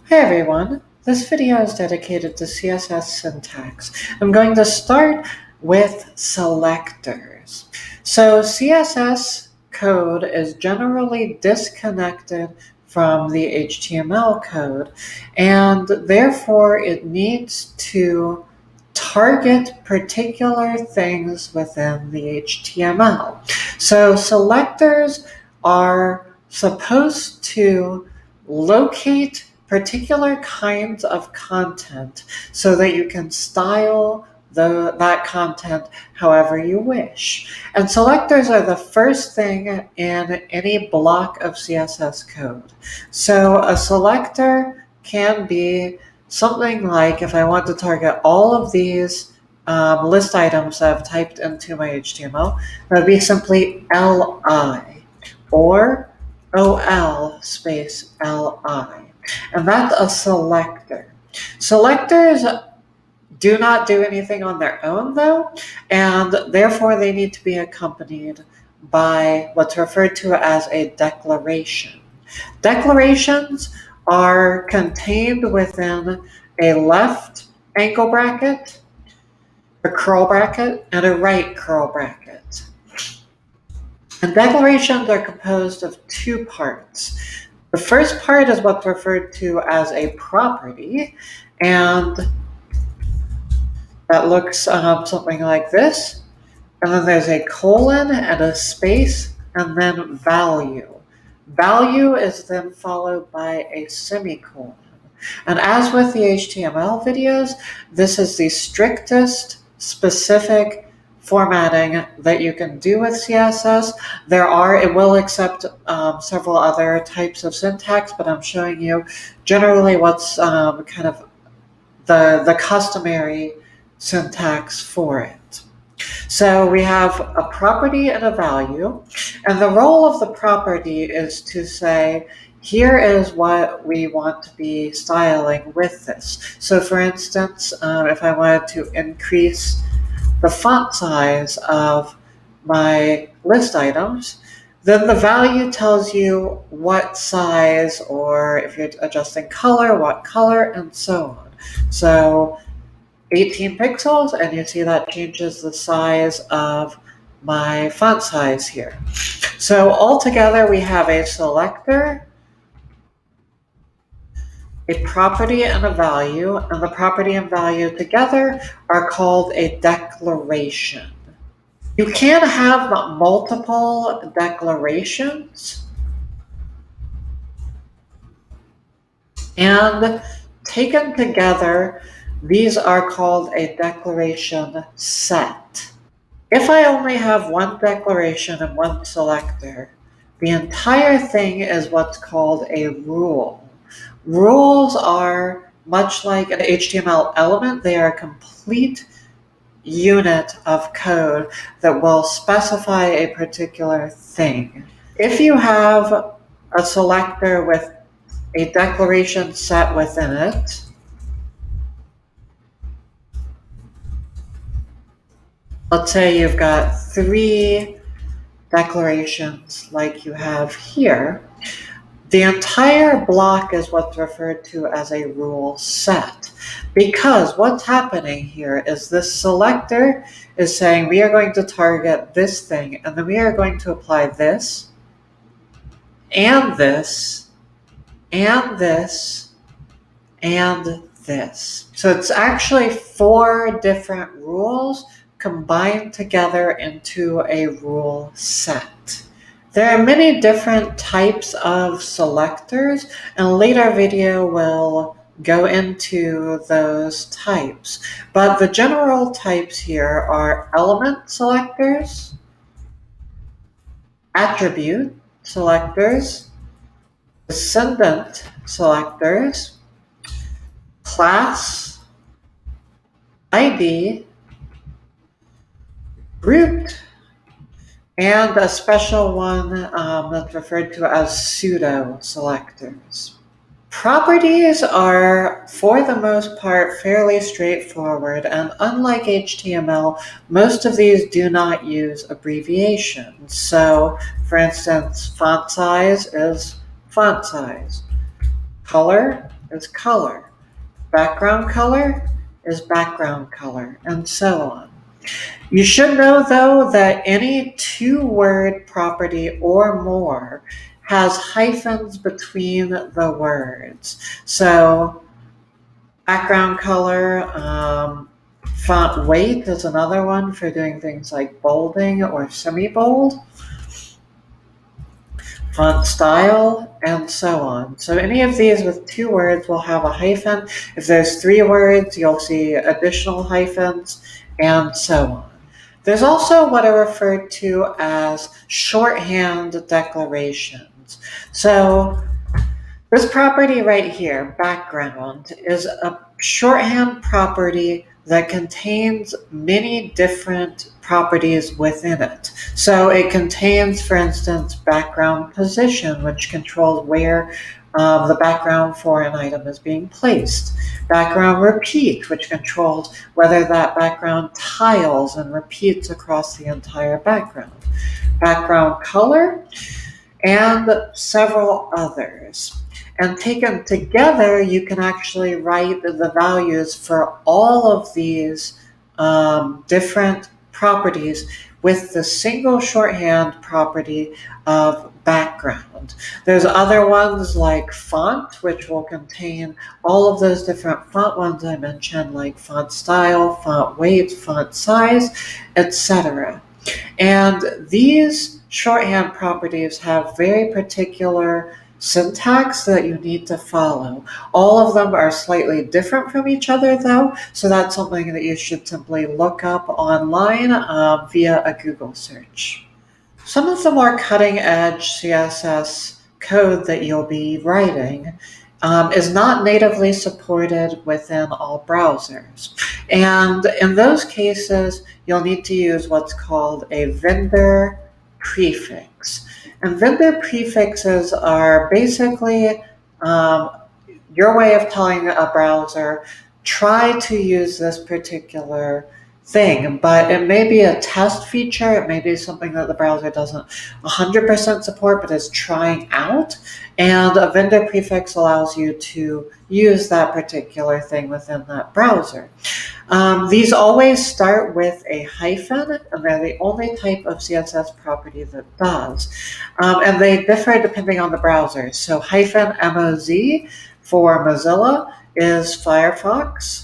Hey everyone, this video is dedicated to CSS syntax. I'm going to start with selectors. So CSS code is generally disconnected from the HTML code, and therefore it needs to target particular things within the HTML. So selectors are supposed to locate particular kinds of content so that you can style that content however you wish. And selectors are the first thing in any block of CSS code. So a selector can be something like, if I want to target all of these list items that I've typed into my HTML, that would be simply li or ol space li. And that's a selector. Selectors do not do anything on their own, though, and therefore they need to be accompanied by what's referred to as a declaration. Declarations are contained within a left angle bracket, a curl bracket, and a right curl bracket. And declarations are composed of two parts. The first part is what's referred to as a property, and that looks something like this. And then there's a colon and a space, and then value. Value is then followed by a semicolon. And as with the HTML videos, this is the strictest specific formatting that you can do with CSS. It will accept several other types of syntax, but I'm showing you generally what's kind of the customary syntax for it. So we have a property and a value, and the role of the property is to say, here is what we want to be styling with this. So for instance, if I wanted to increase the font size of my list items, then the value tells you what size, or if you're adjusting color, what color, and so on. So 18 pixels, and you see that changes the size of my font size here. So altogether we have a selector, a property, and a value, and the property and value together are called a declaration. You can have multiple declarations, and taken together, these are called a declaration set. If I only have one declaration and one selector, the entire thing is what's called a rule. Rules are much like an HTML element. They are a complete unit of code that will specify a particular thing. If you have a selector with a declaration set within it, let's say you've got 3 declarations like you have here, the entire block is what's referred to as a rule set. Because what's happening here is this selector is saying we are going to target this thing, and then we are going to apply this, and this, and this, and this. So it's actually 4 different rules combined together into a rule set. There are many different types of selectors, and a later video will go into those types. But the general types here are element selectors, attribute selectors, descendant selectors, class, ID, root, and a special one that's referred to as pseudo selectors. Properties are, for the most part, fairly straightforward, and unlike HTML, most of these do not use abbreviations. So, for instance, font size is font size. Color is color. Background color is background color, and so on. You should know, though, that any two-word property or more has hyphens between the words. So background color, font weight is another one for doing things like bolding or semi-bold. Font style, and so on. So any of these with two words will have a hyphen. If there's three words, you'll see additional hyphens, and so on. There's also what are referred to as shorthand declarations. So this property right here, background, is a shorthand property that contains many different properties within it. So it contains, for instance, background position, which controls where the background for an item is being placed. Background repeat, which controls whether that background tiles and repeats across the entire background. Background color, and several others. And taken together, you can actually write the values for all of these different properties with the single shorthand property of background. There's other ones like font, which will contain all of those different font ones I mentioned, like font style, font weight, font size, etc. And these shorthand properties have very particular syntax that you need to follow. All of them are slightly different from each other, though, so that's something that you should simply look up online via a Google search. Some of the more cutting-edge CSS code that you'll be writing is not natively supported within all browsers. And in those cases, you'll need to use what's called a vendor prefix. And vendor prefixes are basically your way of telling a browser, try to use this particular thing, but it may be a test feature, it may be something that the browser doesn't 100% support but is trying out, and a vendor prefix allows you to use that particular thing within that browser. These always start with a hyphen, and they're the only type of CSS property that does. And they differ depending on the browser. So hyphen MOZ for Mozilla is Firefox.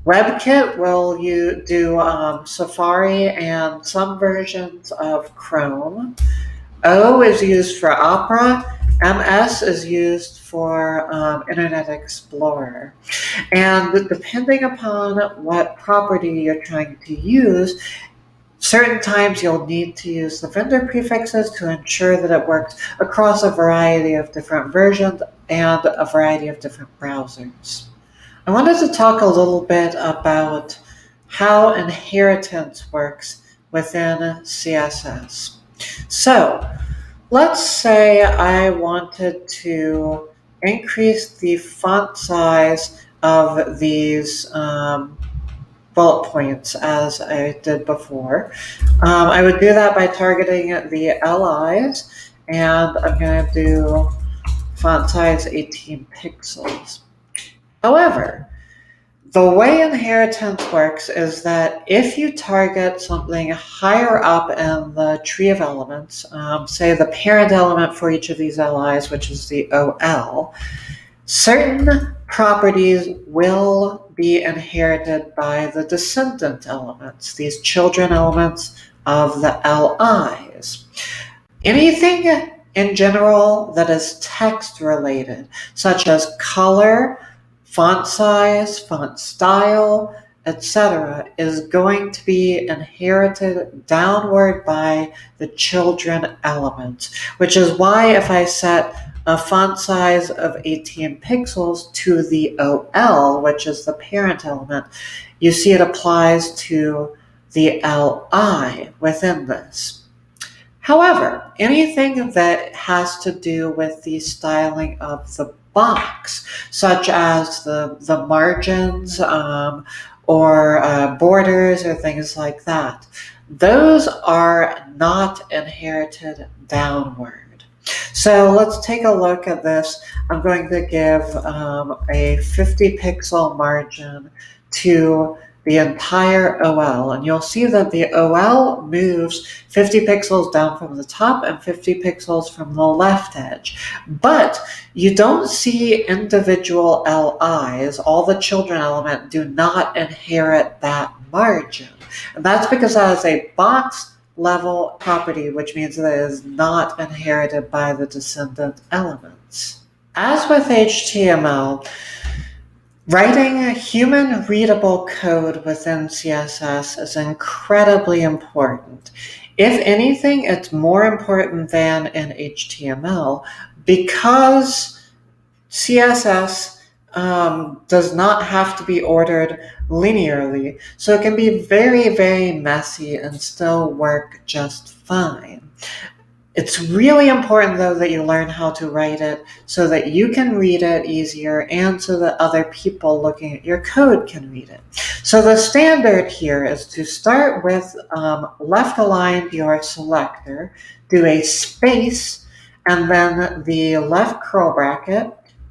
WebKit will do Safari and some versions of Chrome. O is used for Opera. MS is used for Internet Explorer. And depending upon what property you're trying to use, certain times you'll need to use the vendor prefixes to ensure that it works across a variety of different versions and a variety of different browsers. I wanted to talk a little bit about how inheritance works within CSS. So, let's say I wanted to increase the font size of these bullet points as I did before. I would do that by targeting the LIs, and I'm going to do font size 18 pixels. However, the way inheritance works is that if you target something higher up in the tree of elements, say the parent element for each of these LIs, which is the OL, certain properties will be inherited by the descendant elements, these children elements of the LIs. Anything in general that is text related, such as color, font size, font style, etc., is going to be inherited downward by the children element, which is why if I set a font size of 18 pixels to the OL, which is the parent element, you see it applies to the LI within this. However, anything that has to do with the styling of the box, such as the margins or borders or things like that, those are not inherited downward. So let's take a look at this. I'm going to give a 50 pixel margin to the entire OL, and you'll see that the OL moves 50 pixels down from the top and 50 pixels from the left edge. But you don't see individual LIs. All the children element do not inherit that margin. And that's because that is a box level property, which means that it is not inherited by the descendant elements. As with HTML, writing human readable code within CSS is incredibly important. If anything, it's more important than in HTML because CSS does not have to be ordered linearly, so it can be very, very messy and still work just fine. It's really important, though, that you learn how to write it so that you can read it easier and so that other people looking at your code can read it. So the standard here is to start with left align your selector, do a space, and then the left curl bracket,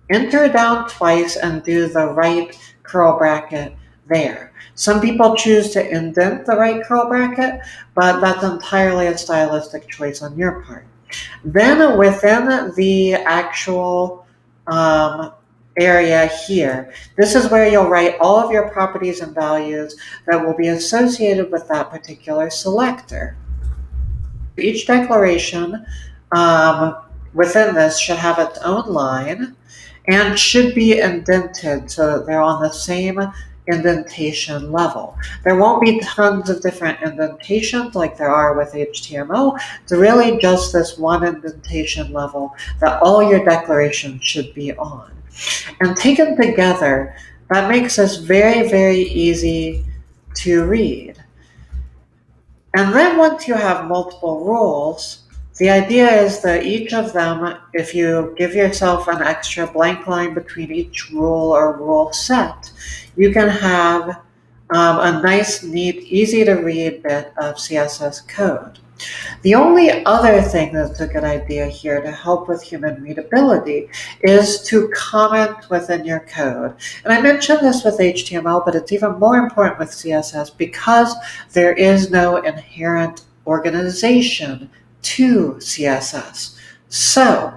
enter down twice and do the right curl bracket there. Some people choose to indent the right curl bracket, but that's entirely a stylistic choice on your part. Then within the actual area here, this is where you'll write all of your properties and values that will be associated with that particular selector. Each declaration within this should have its own line and should be indented so that they're on the same indentation level. There won't be tons of different indentations like there are with HTML. It's really just this one indentation level that all your declarations should be on. And taken together, that makes this very, very easy to read. And then once you have multiple rules, the idea is that each of them, if you give yourself an extra blank line between each rule or rule set, you can have a nice, neat, easy to read bit of CSS code. The only other thing that's a good idea here to help with human readability is to comment within your code. And I mentioned this with HTML, but it's even more important with CSS because there is no inherent organization to CSS. So,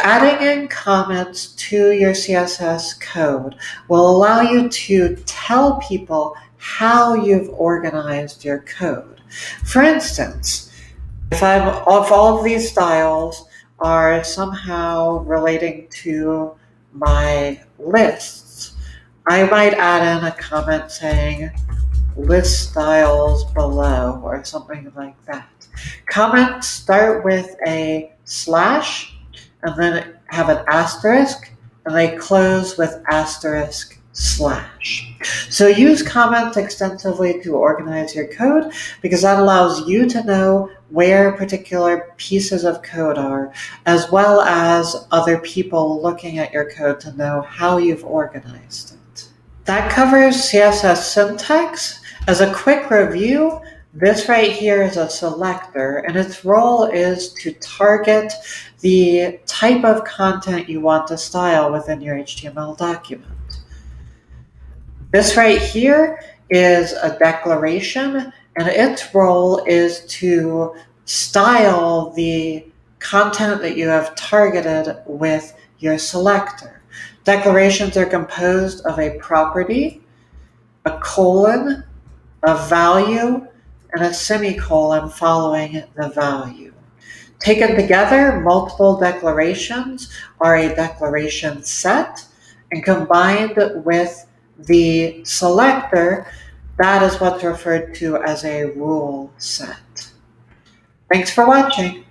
adding in comments to your CSS code will allow you to tell people how you've organized your code. For instance, if all of these styles are somehow relating to my lists, I might add in a comment saying list styles below or something like that. Comments start with a slash and then have an asterisk, and they close with asterisk slash. So use comments extensively to organize your code because that allows you to know where particular pieces of code are, as well as other people looking at your code to know how you've organized it. That covers CSS syntax. As a quick review, this right here is a selector, and its role is to target the type of content you want to style within your HTML document. This right here is a declaration, and its role is to style the content that you have targeted with your selector. Declarations are composed of a property, a colon, a value, and a semicolon following the value. Taken together, multiple declarations are a declaration set, and combined with the selector, that is what's referred to as a rule set. Thanks for watching.